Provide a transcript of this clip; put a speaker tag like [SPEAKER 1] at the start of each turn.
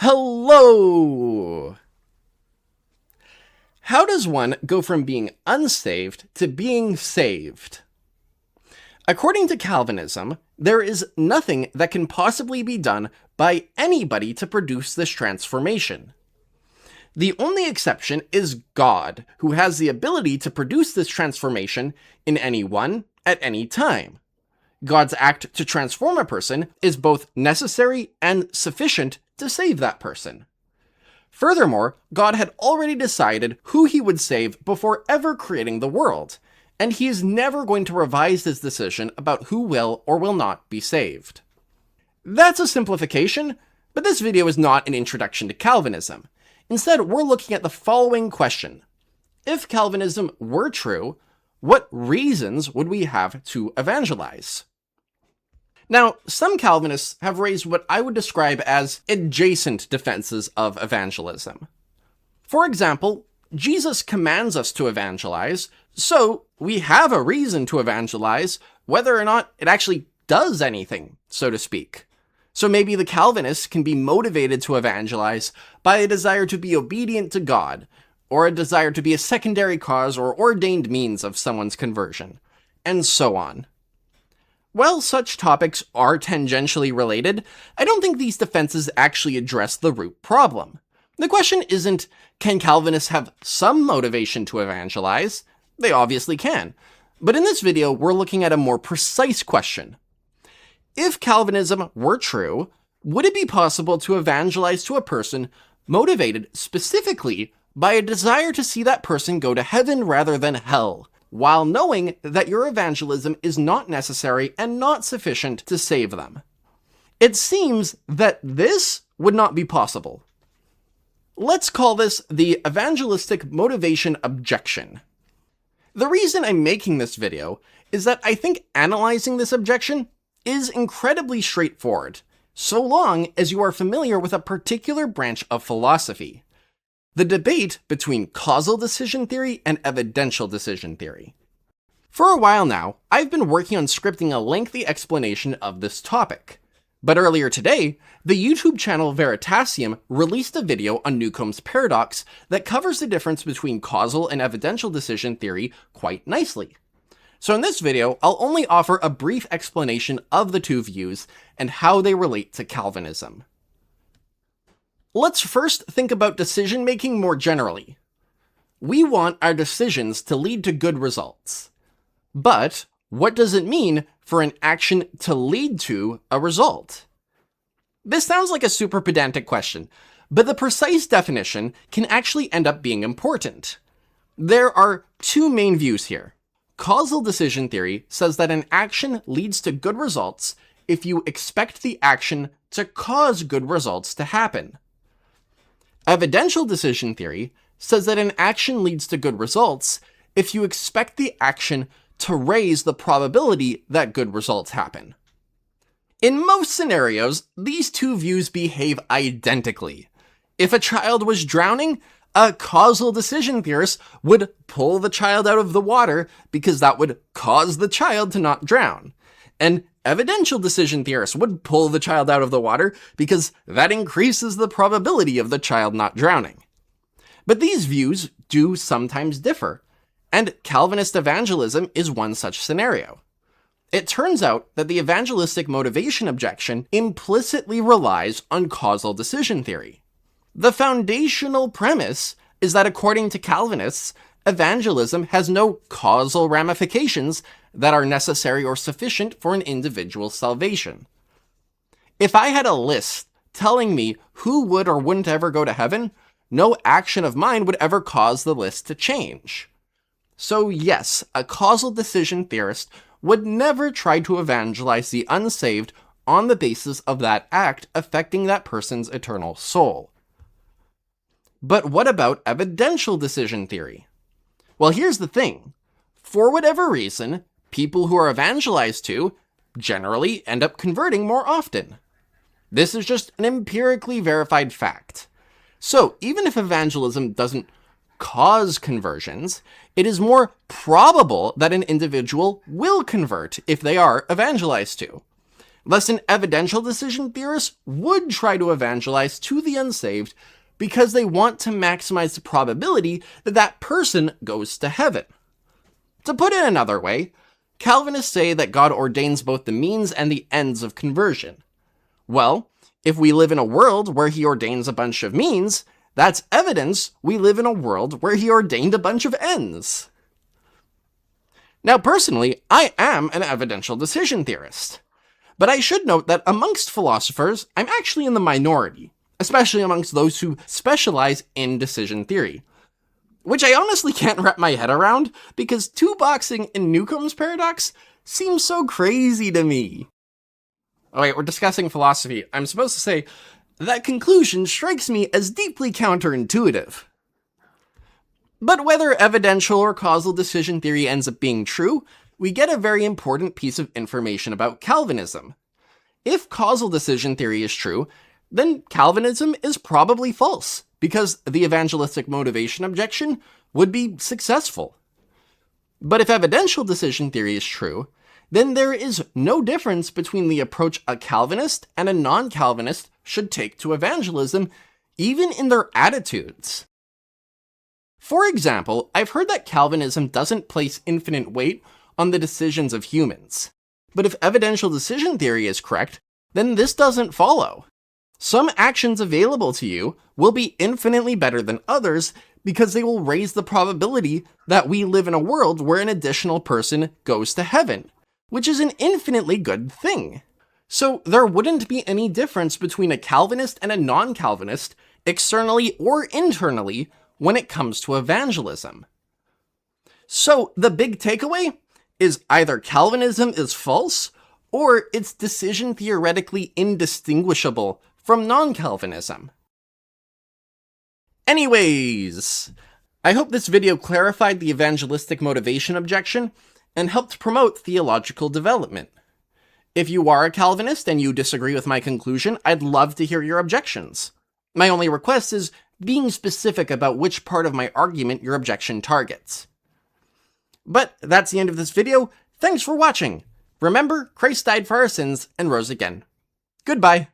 [SPEAKER 1] Hello! How does one go from being unsaved to being saved? According to Calvinism, there is nothing that can possibly be done by anybody to produce this transformation. The only exception is God, who has the ability to produce this transformation in anyone at any time. God's act to transform a person is both necessary and sufficient to save that person. Furthermore, God had already decided who he would save before ever creating the world, and he is never going to revise his decision about who will or will not be saved. That's a simplification, but this video is not an introduction to Calvinism. Instead, we're looking at the following question. If Calvinism were true, what reasons would we have to evangelize? Now, some Calvinists have raised what I would describe as adjacent defenses of evangelism. For example, Jesus commands us to evangelize, so we have a reason to evangelize, whether or not it actually does anything, so to speak. So maybe the Calvinists can be motivated to evangelize by a desire to be obedient to God, or a desire to be a secondary cause or ordained means of someone's conversion, and so on. While such topics are tangentially related, I don't think these defenses actually address the root problem. The question isn't, can Calvinists have some motivation to evangelize? They obviously can. But in this video, we're looking at a more precise question. If Calvinism were true, would it be possible to evangelize to a person motivated specifically by a desire to see that person go to heaven rather than hell, while knowing that your evangelism is not necessary and not sufficient to save them? It seems that this would not be possible. Let's call this the Evangelistic motivation objection. The reason I'm making this video is that I think analyzing this objection is incredibly straightforward, so long as you are familiar with a particular branch of philosophy. The debate between causal decision theory and evidential decision theory. For a while now, I've been working on scripting a lengthy explanation of this topic. But earlier today, the YouTube channel Veritasium released a video on Newcomb's paradox that covers the difference between causal and evidential decision theory quite nicely. So in this video, I'll only offer a brief explanation of the two views and how they relate to Calvinism. Let's first think about decision-making more generally. We want our decisions to lead to good results. But what does it mean for an action to lead to a result? This sounds like a super pedantic question, but the precise definition can actually end up being important. There are two main views here. Causal decision theory says that an action leads to good results if you expect the action to cause good results to happen. Evidential decision theory says that an action leads to good results if you expect the action to raise the probability that good results happen. In most scenarios, these two views behave identically. If a child was drowning, a causal decision theorist would pull the child out of the water because that would cause the child to not drown. An evidential decision theorist would pull the child out of the water because that increases the probability of the child not drowning. But these views do sometimes differ, and Calvinist evangelism is one such scenario. It turns out that the evangelistic motivation objection implicitly relies on causal decision theory. The foundational premise is that according to Calvinists, evangelism has no causal ramifications that are necessary or sufficient for an individual's salvation. If I had a list telling me who would or wouldn't ever go to heaven, no action of mine would ever cause the list to change. So yes, a causal decision theorist would never try to evangelize the unsaved on the basis of that act affecting that person's eternal soul. But what about evidential decision theory? Well, here's the thing. For whatever reason, people who are evangelized to generally end up converting more often. This is just an empirically verified fact. So even if evangelism doesn't cause conversions, it is more probable that an individual will convert if they are evangelized to. Thus, an evidential decision theorist would try to evangelize to the unsaved because they want to maximize the probability that that person goes to heaven. To put it another way, Calvinists say that God ordains both the means and the ends of conversion. Well, if we live in a world where he ordains a bunch of means, that's evidence we live in a world where he ordained a bunch of ends. Now, personally, I am an evidential decision theorist. But I should note that amongst philosophers, I'm actually in the minority, especially amongst those who specialize in decision theory. Which I honestly can't wrap my head around, because two-boxing in Newcomb's paradox seems so crazy to me. Oh wait, we're discussing philosophy. I'm supposed to say, that conclusion strikes me as deeply counterintuitive. But whether evidential or causal decision theory ends up being true, we get a very important piece of information about Calvinism. If causal decision theory is true, then Calvinism is probably false, because the evangelistic motivation objection would be successful. But if evidential decision theory is true, then there is no difference between the approach a Calvinist and a non-Calvinist should take to evangelism, even in their attitudes. For example, I've heard that Calvinism doesn't place infinite weight on the decisions of humans. But if evidential decision theory is correct, then this doesn't follow. Some actions available to you will be infinitely better than others because they will raise the probability that we live in a world where an additional person goes to heaven, which is an infinitely good thing. So there wouldn't be any difference between a Calvinist and a non-Calvinist, externally or internally, when it comes to evangelism. So the big takeaway is either Calvinism is false, or it's decision theoretically indistinguishable from non-Calvinism. Anyways, I hope this video clarified the evangelistic motivation objection and helped promote theological development. If you are a Calvinist and you disagree with my conclusion, I'd love to hear your objections. My only request is being specific about which part of my argument your objection targets. But that's the end of this video. Thanks for watching. Remember, Christ died for our sins and rose again. Goodbye.